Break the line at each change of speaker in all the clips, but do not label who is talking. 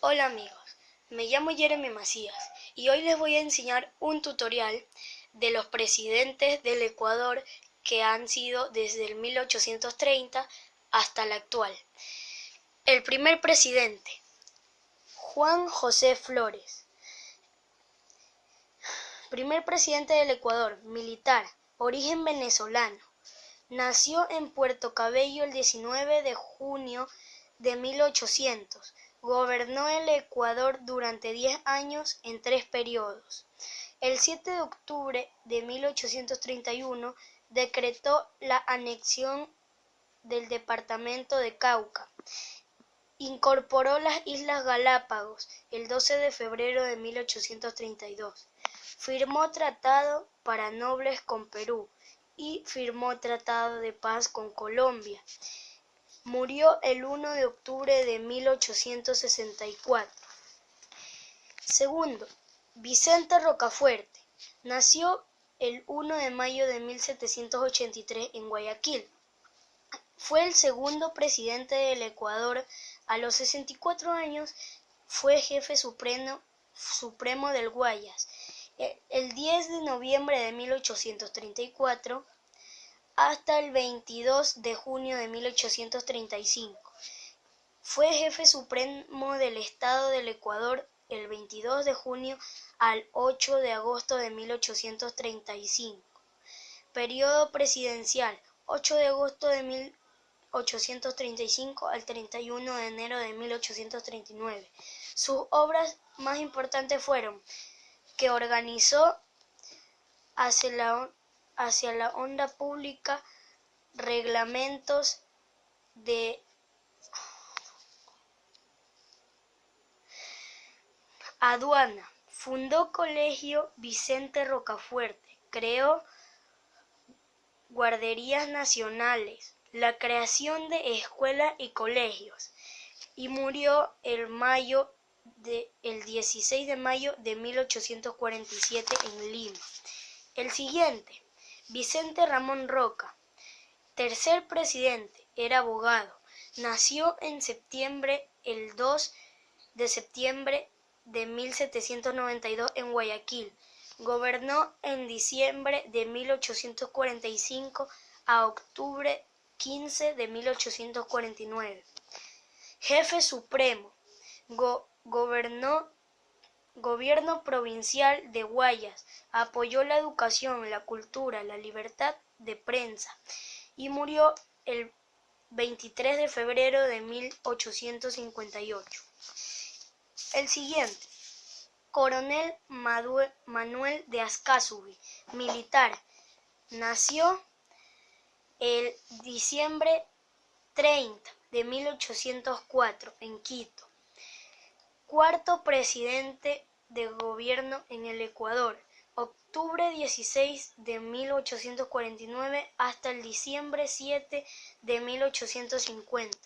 Hola amigos, me llamo Jeremy Macías y hoy les voy a enseñar un tutorial de los presidentes del Ecuador que han sido desde el 1830 hasta el actual. El primer presidente, Juan José Flores. Primer presidente del Ecuador, militar, origen venezolano. Nació en Puerto Cabello el 19 de junio de 1800. Gobernó el Ecuador durante 10 años en 3 periodos. El 7 de octubre de 1831 decretó la anexión del departamento de Cauca. Incorporó las Islas Galápagos el 12 de febrero de 1832. Firmó tratado para nobles con Perú y firmó tratado de paz con Colombia. Murió el 1 de octubre de 1864. Segundo, Vicente Rocafuerte. Nació el 1 de mayo de 1783 en Guayaquil. Fue el segundo presidente del Ecuador. A los 64 años fue jefe supremo del Guayas. El 10 de noviembre de 1834 hasta el 22 de junio de 1835. Fue jefe supremo del Estado del Ecuador el 22 de junio al 8 de agosto de 1835. Periodo presidencial 8 de agosto de 1835 al 31 de enero de 1839. Sus obras más importantes fueron que organizó hacia la onda pública reglamentos de aduana, fundó Colegio Vicente Rocafuerte, creó guarderías nacionales, la creación de escuelas y colegios, y murió el 16 de mayo de 1847 en Lima. El siguiente, Vicente Ramón Roca, tercer presidente, era abogado. Nació en septiembre, el 2 de septiembre de 1792 en Guayaquil. Gobernó en diciembre de 1845 a octubre 15 de 1849. Jefe supremo, Gobierno provincial de Guayas, apoyó la educación, la cultura, la libertad de prensa y murió el 23 de febrero de 1858. El siguiente, Coronel Manuel de Ascasubi, militar, nació el diciembre 30 de 1804 en Quito. Cuarto presidente de gobierno en el Ecuador, octubre 16 de 1849 hasta el diciembre 7 de 1850.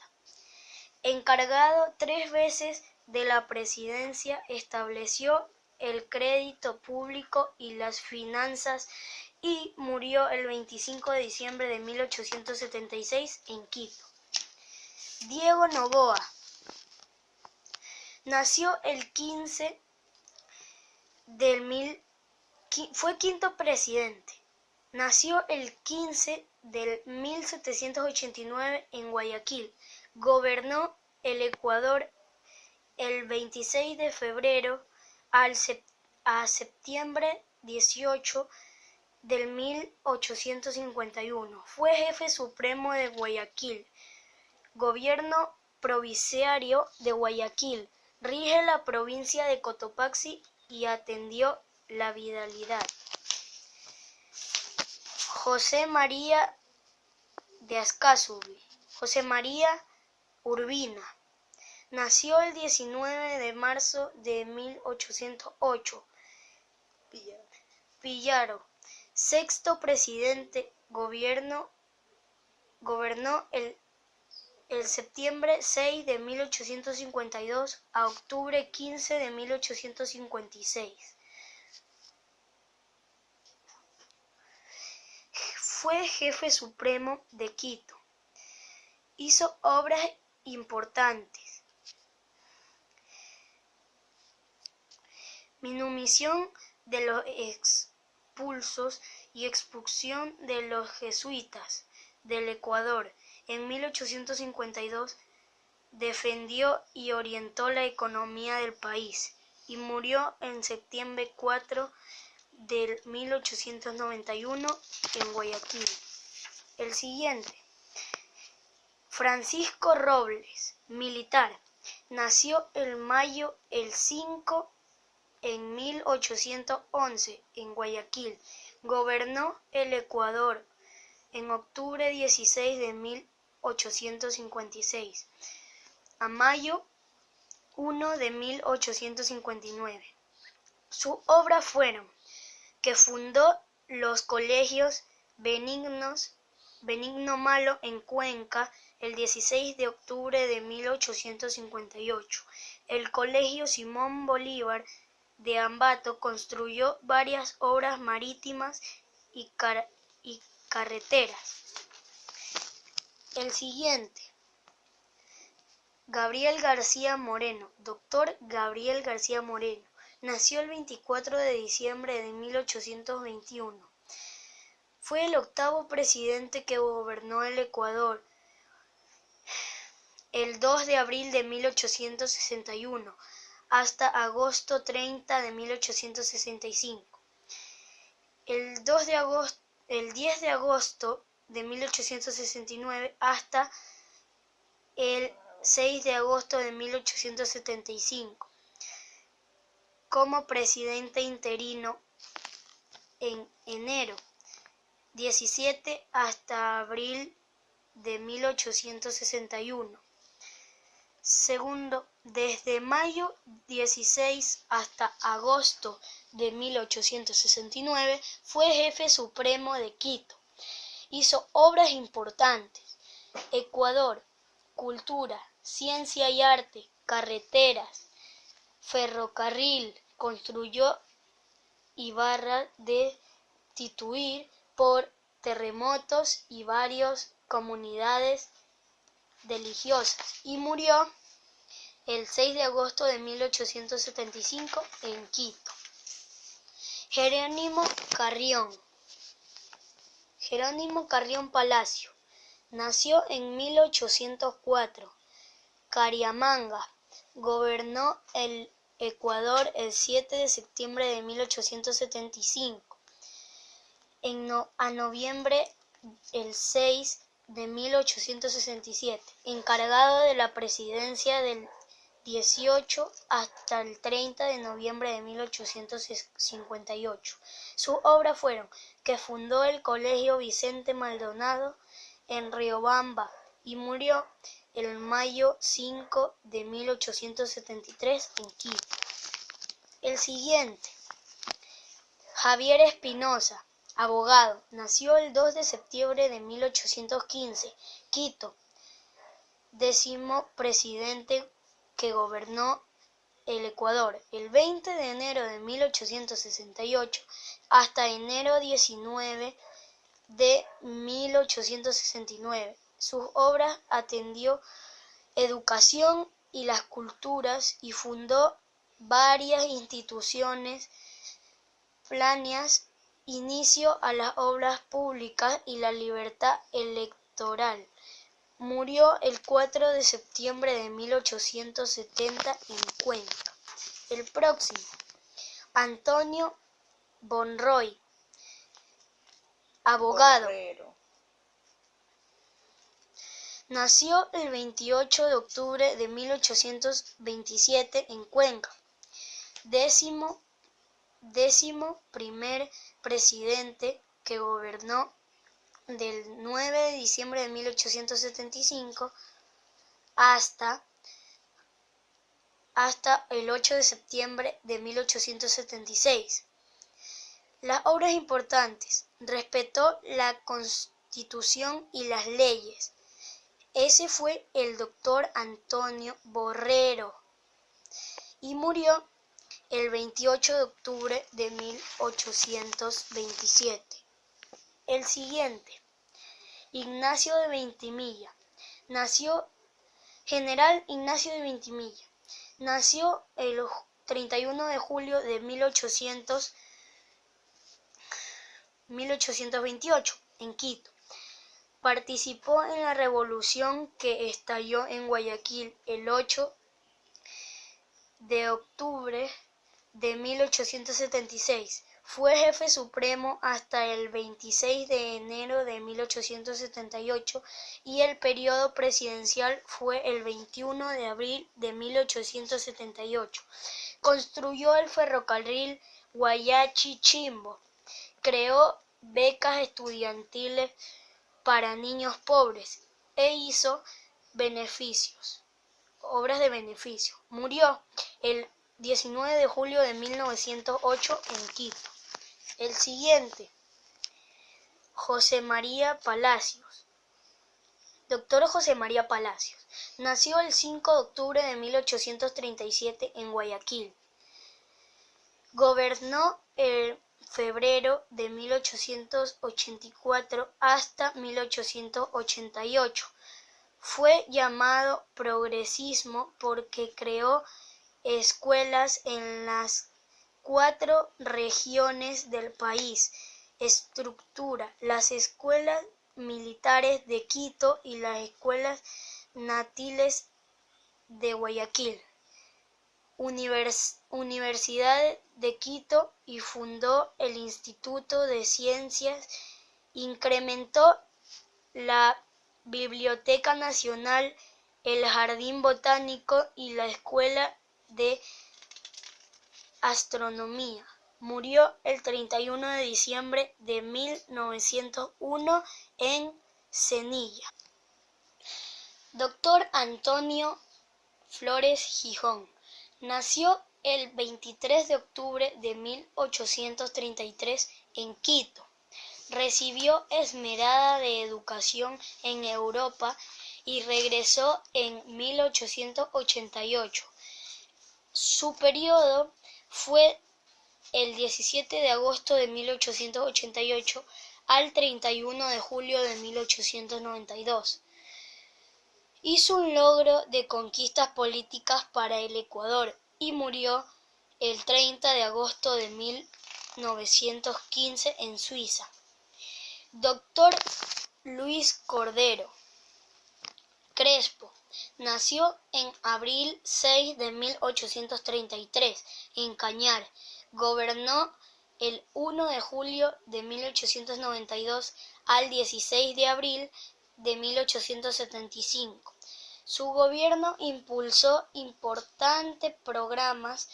Encargado 3 veces de la presidencia, estableció el crédito público y las finanzas y murió el 25 de diciembre de 1876 en Quito. Diego Noboa. Nació el 15 fue quinto presidente. Nació el 15 del 1789 en Guayaquil. Gobernó el Ecuador el 26 de febrero a septiembre 18 del 1851. Fue jefe supremo de Guayaquil. Gobierno provinciario de Guayaquil. Rige la provincia de Cotopaxi y atendió la vialidad. José María de Ascasubi. José María Urbina. Nació el 19 de marzo de 1808. Pillaro. Sexto presidente. Gobernó el septiembre 6 de 1852 a octubre 15 de 1856. Fue jefe supremo de Quito. Hizo obras importantes. Minumisión de los expulsos y expulsión de los jesuitas del Ecuador. En 1852 defendió y orientó la economía del país y murió en septiembre 4 de 1891 en Guayaquil. El siguiente, Francisco Robles, militar, nació el mayo el 5 en 1811 en Guayaquil. Gobernó el Ecuador en octubre 16 de 1856 a mayo 1 de 1859. Sus obras fueron que fundó los colegios Benigno Malo en Cuenca el 16 de octubre de 1858. El colegio Simón Bolívar de Ambato construyó varias obras marítimas y carreteras. El siguiente, Gabriel García Moreno, doctor Gabriel García Moreno, nació el 24 de diciembre de 1821. Fue el octavo presidente que gobernó el Ecuador. El 2 de abril de 1861 hasta agosto 30 de 1865. El 10 de agosto de 1869 hasta el 6 de agosto de 1875. Como presidente interino en enero 17 hasta abril de 1861. Segundo, desde mayo 16 hasta agosto de 1869 fue jefe supremo de Quito. Hizo obras importantes: Ecuador, cultura, ciencia y arte, carreteras, ferrocarril, construyó Ibarra de Tituir por terremotos y varias comunidades religiosas, y murió el 6 de agosto de 1875 en Quito. Jerónimo Carrión Palacio, nació en 1804, Cariamanga, gobernó el Ecuador el 7 de septiembre de 1875. A noviembre el 6 de 1867, encargado de la presidencia del 18 hasta el 30 de noviembre de 1858. Sus obras fueron que fundó el Colegio Vicente Maldonado en Riobamba y murió el mayo 5 de 1873 en Quito. El siguiente, Javier Espinosa, abogado, nació el 2 de septiembre de 1815, Quito, 10º presidente que gobernó el Ecuador, el 20 de enero de 1868 hasta enero 19 de 1869. Sus obras atendió educación y las culturas y fundó varias instituciones planeas, inicio a las obras públicas y la libertad electoral. Murió el 4 de septiembre de 1870 en Cuenca. El próximo, Antonio Bonroy, abogado. Nació el 28 de octubre de 1827 en Cuenca. 11º presidente que gobernó del 9 de diciembre de 1875 hasta el 8 de septiembre de 1876. Las obras importantes: respetó la Constitución y las leyes. Ese fue el doctor Antonio Borrero y murió el 28 de octubre de 1827. El siguiente, Ignacio de Ventimilla, General Ignacio de Ventimilla, nació el 31 de julio de 1828, en Quito. Participó en la revolución que estalló en Guayaquil el 8 de octubre de 1876. Fue jefe supremo hasta el 26 de enero de 1878 y el periodo presidencial fue el 21 de abril de 1878. Construyó el ferrocarril Guayachi-Chimbo, creó becas estudiantiles para niños pobres e hizo obras de beneficio. Murió el 19 de julio de 1908 en Quito. El siguiente, José María Palacios. Doctor José María Palacios. Nació el 5 de octubre de 1837 en Guayaquil. Gobernó el febrero de 1884 hasta 1888. Fue llamado progresismo porque creó escuelas en las 4 regiones del país. Estructura las escuelas militares de Quito y las escuelas natiles de Guayaquil. Universidad de Quito y fundó el Instituto de Ciencias. Incrementó la Biblioteca Nacional, el Jardín Botánico y la Escuela de Astronomía. Murió el 31 de diciembre de 1901 en Cenilla. Doctor Antonio Flores Gijón. Nació el 23 de octubre de 1833 en Quito. Recibió esmerada de educación en Europa y regresó en 1888. Su periodo fue el 17 de agosto de 1888 al 31 de julio de 1892. Hizo un logro de conquistas políticas para el Ecuador y murió el 30 de agosto de 1915 en Suiza. Doctor Luis Cordero Crespo. Nació en abril 6 de 1833 en Cañar. Gobernó el 1 de julio de 1892 al 16 de abril de 1875. Su gobierno impulsó importantes programas.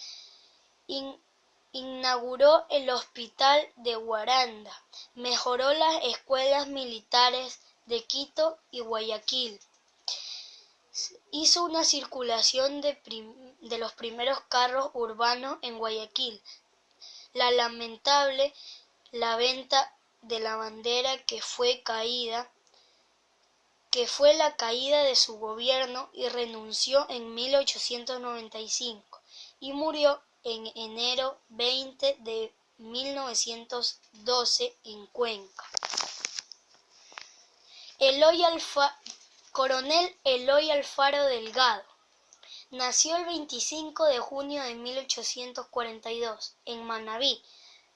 Inauguró el Hospital de Guaranda. Mejoró las escuelas militares de Quito y Guayaquil. Hizo una circulación de los primeros carros urbanos en Guayaquil. Lamentable la venta de la bandera que fue la caída de su gobierno y renunció en 1895 y murió en enero 20 de 1912 en Cuenca. Coronel Eloy Alfaro Delgado. Nació el 25 de junio de 1842 en Manabí.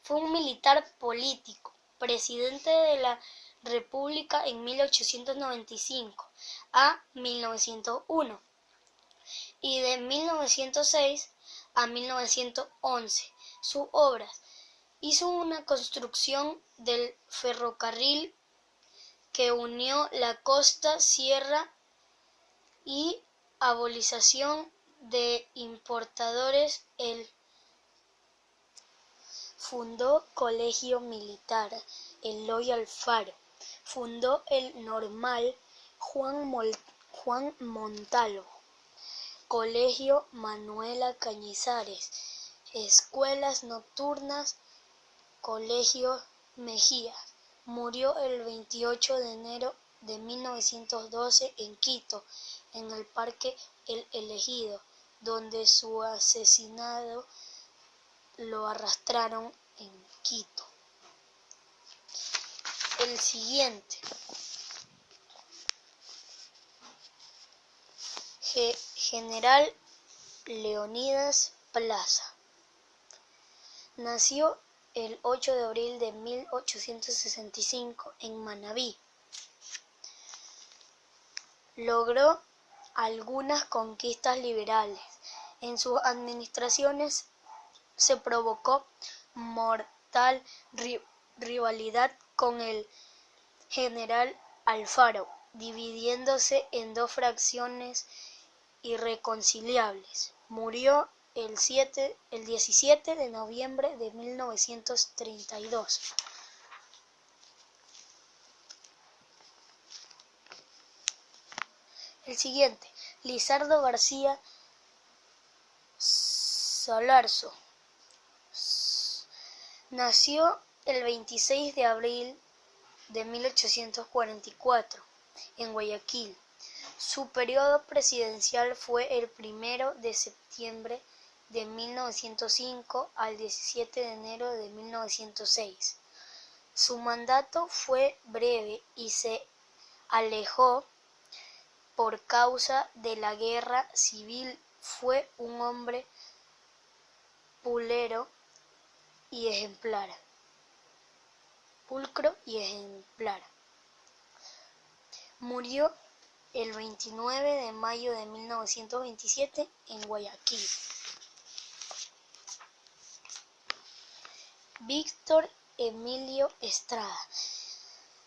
Fue un militar político, presidente de la República en 1895 a 1901 y de 1906 a 1911. Sus obras: hizo una construcción del ferrocarril que unió la costa sierra y abolición de importadores. Fundó Colegio Militar Eloy Alfaro. Fundó el Normal Juan Montalvo, Colegio Manuela Cañizares, escuelas nocturnas, Colegio Mejía. Murió el 28 de enero de 1912 en Quito, en el Parque El Elegido, donde su asesinado lo arrastraron en Quito. El siguiente, General Leonidas Plaza. Nació el 8 de abril de 1865 en Manabí. Logró algunas conquistas liberales. En sus administraciones se provocó mortal rivalidad con el general Alfaro, dividiéndose en dos fracciones irreconciliables. Murió el 17 de noviembre de 1932. El siguiente, Lizardo García Solarzo. Nació el 26 de abril de 1844 en Guayaquil. Su periodo presidencial fue el 1 de septiembre de 1905 al 17 de enero de 1906. Su mandato fue breve y se alejó por causa de la guerra civil. Fue un hombre pulcro y ejemplar. Murió el 29 de mayo de 1927 en Guayaquil. Víctor Emilio Estrada.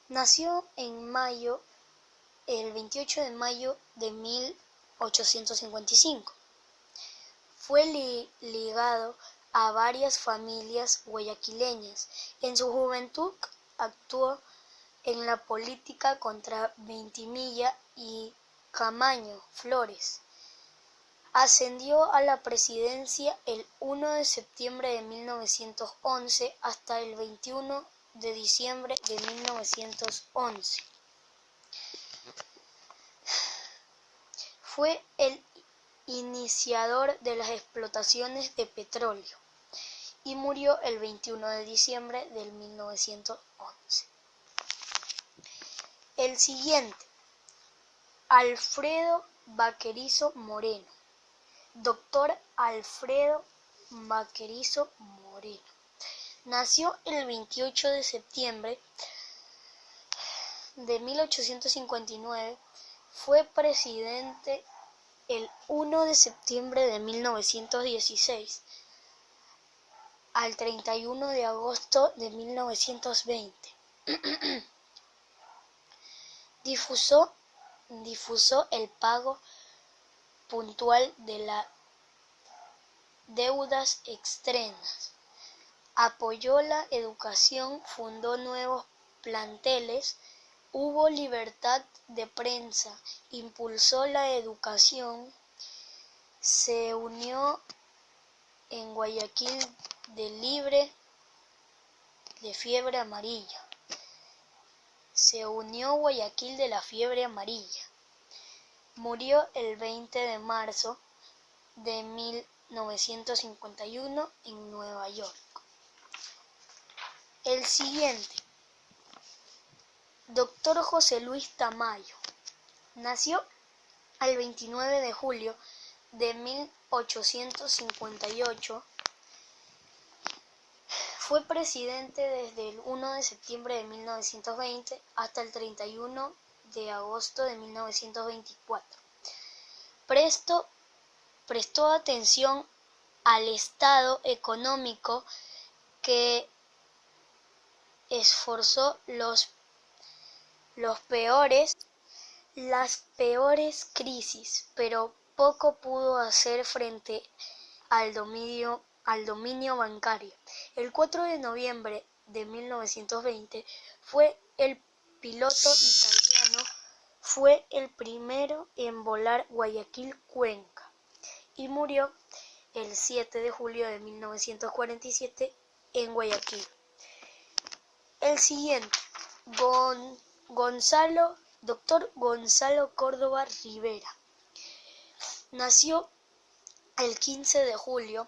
Nació el 28 de mayo de 1855. Fue ligado a varias familias guayaquileñas. En su juventud actuó en la política contra Ventimilla y Camaño Flores. Ascendió a la presidencia el 1 de septiembre de 1911 hasta el 21 de diciembre de 1911. Fue el iniciador de las explotaciones de petróleo y murió el 21 de diciembre de 1911. El siguiente, Alfredo Baquerizo Moreno. Doctor Alfredo Baquerizo Moreno. Nació el 28 de septiembre de 1859. Fue presidente el 1 de septiembre de 1916 al 31 de agosto de 1920. Difusó el pago puntual de las deudas externas. Apoyó la educación, fundó nuevos planteles, hubo libertad de prensa, impulsó la educación, se unió en Guayaquil de fiebre amarilla. Murió el 20 de marzo de 1951 en Nueva York. El siguiente, Dr. José Luis Tamayo. Nació el 29 de julio de 1858. Fue presidente desde el 1 de septiembre de 1920 hasta el 31 de agosto de 1924. Prestó atención al estado económico que esforzó las peores crisis, pero poco pudo hacer frente al dominio bancario. El 4 de noviembre de 1920 fue el piloto italiano, fue el primero en volar Guayaquil-Cuenca y murió el 7 de julio de 1947 en Guayaquil. El siguiente, Dr. Gonzalo Córdoba Rivera. Nació el 15 de julio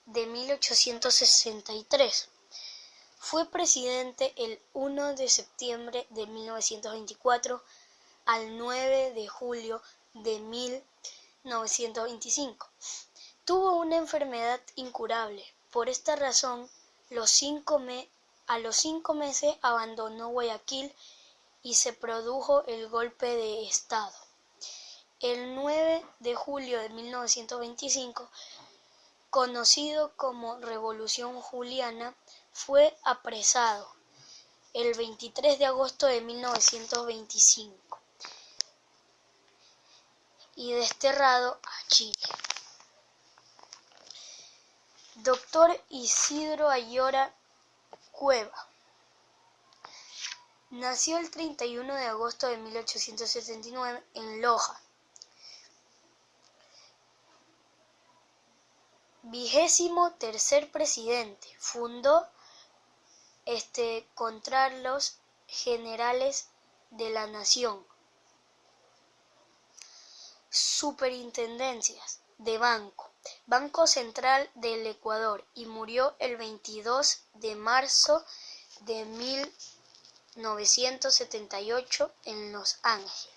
de 1863. Fue presidente el 1 de septiembre de 1924 al 9 de julio de 1925. Tuvo una enfermedad incurable. Por esta razón, a los 5 meses abandonó Guayaquil y se produjo el golpe de Estado. El 9 de julio de 1925, conocido como Revolución Juliana, fue apresado el 23 de agosto de 1925 y desterrado a Chile. Dr. Isidro Ayora Cueva nació el 31 de agosto de 1879 en Loja. 23º presidente. Fundó Contralos Generales de la Nación. Superintendencias de Banco Central del Ecuador, y murió el 22 de marzo de 1978 en Los Ángeles.